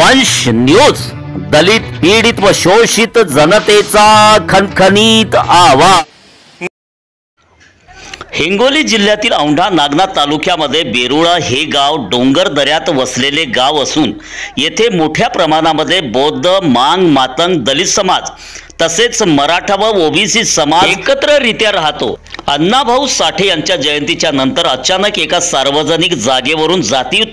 वंश न्यूज, दलित पीडित व शोषित जनतेचा खणखणीत आवाज। हिंगोली जिल्ह्यातील औंढा नागनाथ तालुक्यामध्ये बेरुळा हे गाव डोंगर दऱ्यात वसलेले गाव असून येथे मोठ्या प्रमाणामध्ये बौद्ध, मांग, मातंग, दलित समाज तसेच मराठा व ओबीसी समाज एकत्ररित्या राहतो। अण्णाभाऊ साठे यांच्या जयंतीच्या नंतर अचानक एका सार्वजनिक जागेवरून जातीय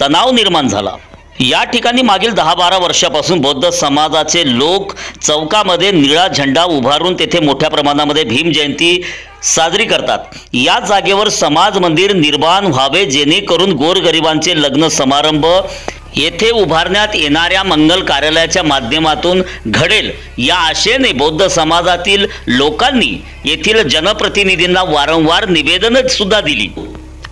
तणाव निर्माण झाला। या ठिकाणी मागील 10-12 वर्षापासून बौद्ध समाजाचे लोक चौकामध्ये निळा झेंडा उभारून तेथे मोठ्या प्रमाणामध्ये भीम जयंती साजरी करतात। या जागेवर समाज मंदिर निर्माण व्हावे जेणेकरून गोरगरिबांचे लग्न समारंभ येथे उभारण्यात येणाऱ्या मंगल कार्यालयाच्या माध्यमातून घडेल या आशेने बौद्ध समाजातील लोकांनी येथील जनप्रतिनिधींना वारंवार निवेदन सुद्धा दिली,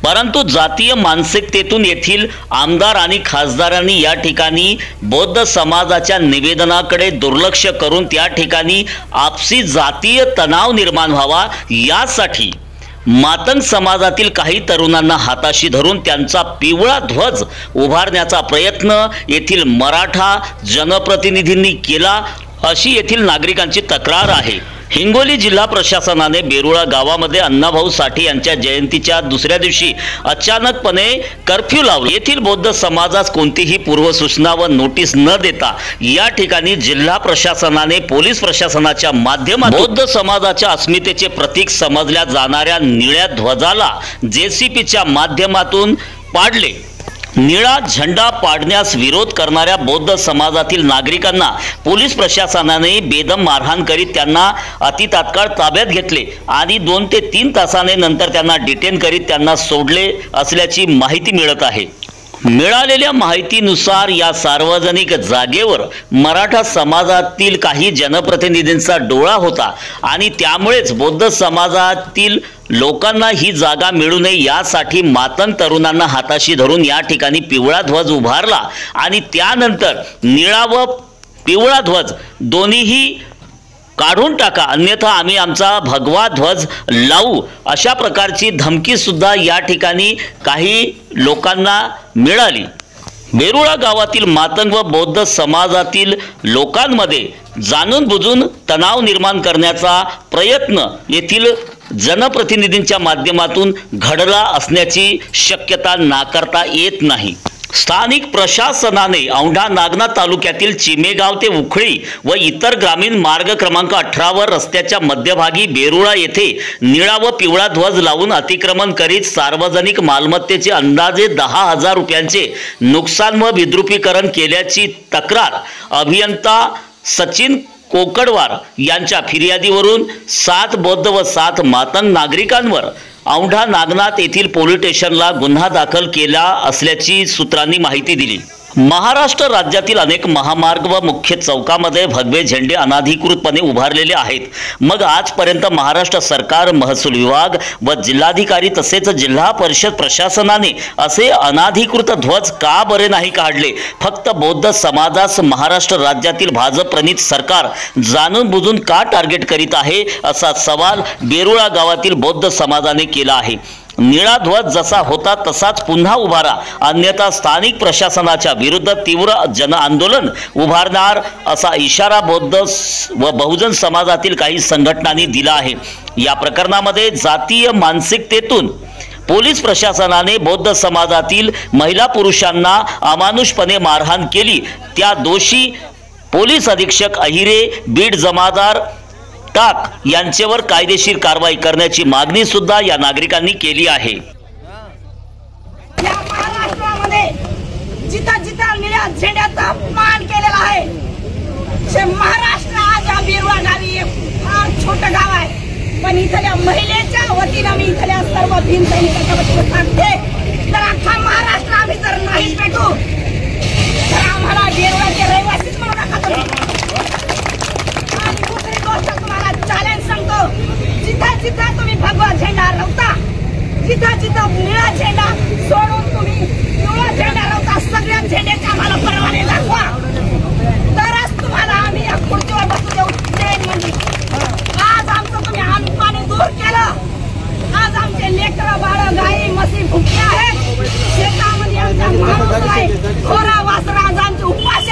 परंतु जातीय मानसिकतेतून येथील आमदार आणि खासदारांनी या ठिकाणी बौद्ध समाजाच्या निवेदनाकडे दुर्लक्ष करून त्या ठिकाणी आपसी जातीय तणाव निर्माण व्हावा यासाठी मातंग समाजातील काही तरुणांना हाताशी धरून त्यांचा पिवळा ध्वज उभारण्याचा प्रयत्न येथील मराठा जनप्रतिनिधींनी केला, अशी येथील नागरिकांची तक्रार आहे। हिंगोली जिल्हा प्रशासनाने बेरुळा गावामध्ये अण्णाभाऊ साठे यांच्या जयंतीच्या दुसऱ्या दिवशी अचानकपणे कर्फ्यू लावला। येथील बौद्ध समाजास कोणतीही पूर्वसूचना व नोटीस न देता या ठिकाणी जिल्हा प्रशासनाने पोलीस प्रशासनाच्या माध्यमातून बौद्ध समाजाच्या अस्मितेचे प्रतीक समजल्या जाणाऱ्या निळ्या ध्वजाला जेसीपीच्या माध्यमातून पाडले। निळा झेंडा पाडण्यास विरोध करणाऱ्या बौद्ध समाजातील नागरिकांना पोलीस प्रशासनाने बेदम मारहाण करीत त्यांना अतितात्काळ ताब्यात घेतले आणि 2 ते 3 तासाने नंतर त्यांना डिटेन करीत त्यांना सोडले असल्याची माहिती मिळत आहे। मिळालेल्या माहितीनुसार या सार्वजनिक जागेवर मराठा समाजातील काही जनप्रतिनिधींचा डोळा होता आणि त्यामुळेच बौद्ध समाजातील लोकांना ही जागा मिळू नये यासाठी मातंग तरुणांना हाताशी धरून या ठिकाणी पिवळा ध्वज उभारला आणि त्यानंतर निळा व पिवळा ध्वज दोन्हीही काढून टाका, अन्यथा आम्ही आमचा भगवा ध्वज लावू, अशा प्रकारची धमकी सुद्धा या ठिकाणी काही लोकांना मिळाली। बेरुळा गावातील मातंग व बौद्ध समाजातील लोकांमध्ये जाणून बुजून तणाव निर्माण करण्याचा प्रयत्न येथील जनप्रतिनिधींच्या माध्यमातून घडला असण्याची शक्यता नाकारता येत नाही। स्थानिक प्रशासनाने औंढा नागनाथ तालुक्यातील चिमेगाव ते उखळी व इतर ग्रामीण मार्ग क्रमांक 18 वर रस्त्याच्या मध्यभागी बेरुळा येथे निळा व पिवळा ध्वज लावून अतिक्रमण करीत सार्वजनिक मालमत्तेचे अंदाजे 10,000 रुपयांचे नुकसान व विद्रुपीकरण केल्याची तक्रार अभियंता सचिन कोकडवार यांच्या फिर्यादीवरून 7 बौद्ध व 7 मातंग नागरिकांवर औंढा नागनाथ येथील पोलीस स्टेशनला गुन्हा दाखल केला असल्याची सूत्रांनी माहिती दिली। महाराष्ट्र राज्यातील अनेक महामार्ग व मुख्य चौकामध्ये भगवे झेंडे अनाधिकृतपणे उभारलेले आहेत। मग आजपर्यंत महाराष्ट्र सरकार, महसूल विभाग व जिल्हाधिकारी तसेच जिल्हा परिषद प्रशासनाने असे अनाधिकृत ध्वज का बरे नाही काढले? फक्त बौद्ध समाजास महाराष्ट्र राज्यातील भाजप प्रणित सरकार जाणून बुजून का टार्गेट करीत आहे, असा सवाल बेरुळा गावातील बौद्ध समाजाने केला आहे। निळा ध्वज जसा होता तसाच पुन्हा उभारा, अन्यथा स्थानिक प्रशासनाच्या विरुद्ध तीव्र जन आंदोलन उभारणार असा इशारा बौद्ध व बहुजन समाजातील काही संघटनांनी दिला आहे। या प्रकरणामध्ये जातीय मानसिकतेतून पोलीस प्रशासनाने बौद्ध समाजातील महिला पुरुषांना अमानुषपणे मारहाण केली, त्या दोषी पोलीस अधीक्षक अहिरे, बीड जमादार टाक यांच्यावर कायदेशीर कारवाई करण्याची मागणी सुद्धा या नागरिकांनी केली आहे। या महाराष्ट्रामध्ये जिथं जिथं निळ्या झेंड्याचा अपमान केलेला आहे, महाराष्ट्र आज या बेरुळा गावी फार छोटं गाव आहे, पण इथल्या महिलेच्या वतीनं मी इथल्या सर्व भीम सैनिकांच्या वतीनं सांगते, तर अख्खा महाराष्ट्र आम्ही जर नाही भेटू तर आम्हाला बेरुळाचे रहिवासीच म्हणू नका। चॅलेंज सांगतो, जिथं जिथं तुम्ही भगवा झेंडा लावता, जिथं जिथं निळा झेंडा सोडून तुम्ही पिवळा झेंडा लावता, सगळ्या झेंड्याचे आम्हाला परवाने दाखवा, तरच तुम्हाला आम्ही या खुर्चीवर बसू देऊ। म्हणजे आज आमचं तुम्ही अन्न दूर केलं, आज आमचे लेकरं बाळ गाई म्हशी भुकल्या आहेत, शेतामध्ये आमच्या माणूस आहे, खोरा वासरा आज आमचे उपास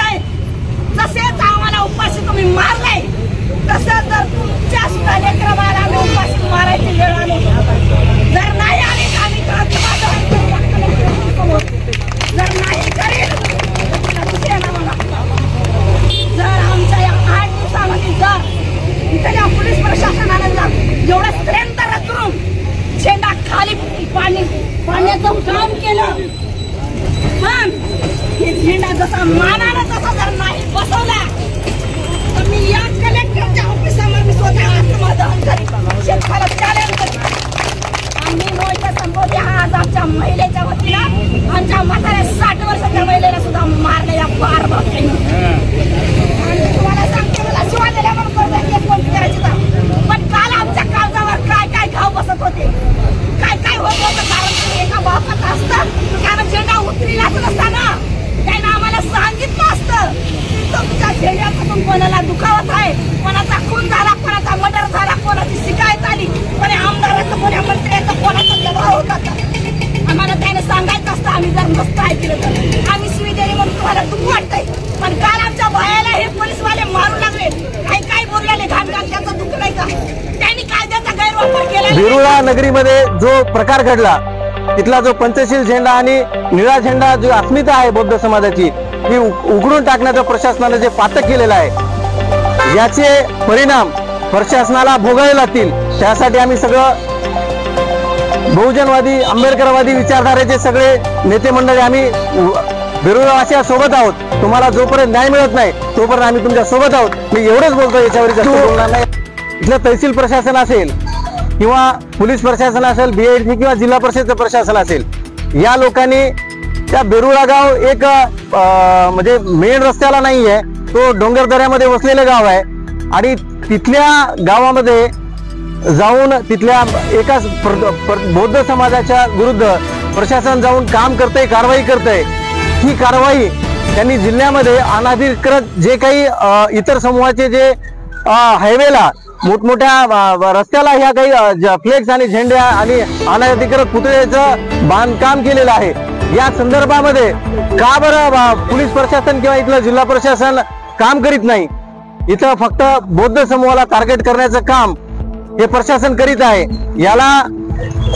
नुसतं ऐकलं तर आम्ही शिवी दिली म्हणून तुम्हाला दुःख वाटतंय, पण काल आमच्या बायाला हे पोलीसवाले मारू लागले, काय बोललेले घाण त्याचं दुःख नाही का? त्यांनी कायद्याचा गैरवापर केला. वेरुळा नगरीमध्ये जो प्रकार घडला, तिथला जो पंचशील झेंडा आणि निळा झेंडा, जो अस्मिता आहे बौद्ध समाजाची, ही उघडून टाकण्याचं प्रशासनाने जे पातक केलेलं आहे, याचे परिणाम प्रशासनाला भोगावे लागतील. त्यासाठी आम्ही सगळं बहुजनवादी आंबेडकरवादी विचारधारेचे सगळे नेते मंडळी आम्ही वेरुळवासिया सोबत आहोत. तुम्हाला जोपर्यंत न्याय मिळत नाही तोपर्यंत आम्ही तुमच्या सोबत आहोत. मी एवढंच बोलतो, याच्यावर जास्त बोलणार नाही. इथलं तहसील प्रशासन असेल किंवा पोलीस प्रशासन असेल, BIDC किंवा जिल्हा परिषदचं प्रशासन असेल, या लोकांनी त्या बेरुळा गाव एक म्हणजे मेन रस्त्याला नाही आहे, तो डोंगर दऱ्यामध्ये वसलेलं गाव आहे आणि तिथल्या गावामध्ये जाऊन तिथल्या एका बौद्ध समाजाच्या विरुद्ध प्रशासन जाऊन काम करतंय, कारवाई करतंय. ही कारवाई त्यांनी जिल्ह्यामध्ये अनधिकृत जे काही इतर समूहाचे जे हायवेला मोठमोठ्या रस्त्याला ह्या काही फ्लेक्स आणि झेंड्या आणि अनधिकृत पुतळ्याचं बांधकाम केलेलं आहे. या संदर्भामध्ये का बरं पोलीस प्रशासन किंवा इथलं जिल्हा प्रशासन काम करीत नाही? इथं फक्त बौद्ध समूहाला टार्गेट करण्याचं काम हे प्रशासन करीत आहे. याला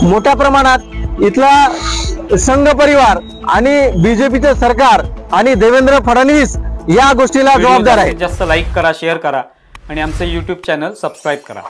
मोठ्या प्रमाणात इथला संघ परिवार आणि BJPचं सरकार आणि देवेंद्र फडणवीस या गोष्टीला जबाबदार आहे. जास्त लाईक करा, शेअर करा आणि आमचं YouTube चॅनल सबस्क्राईब करा.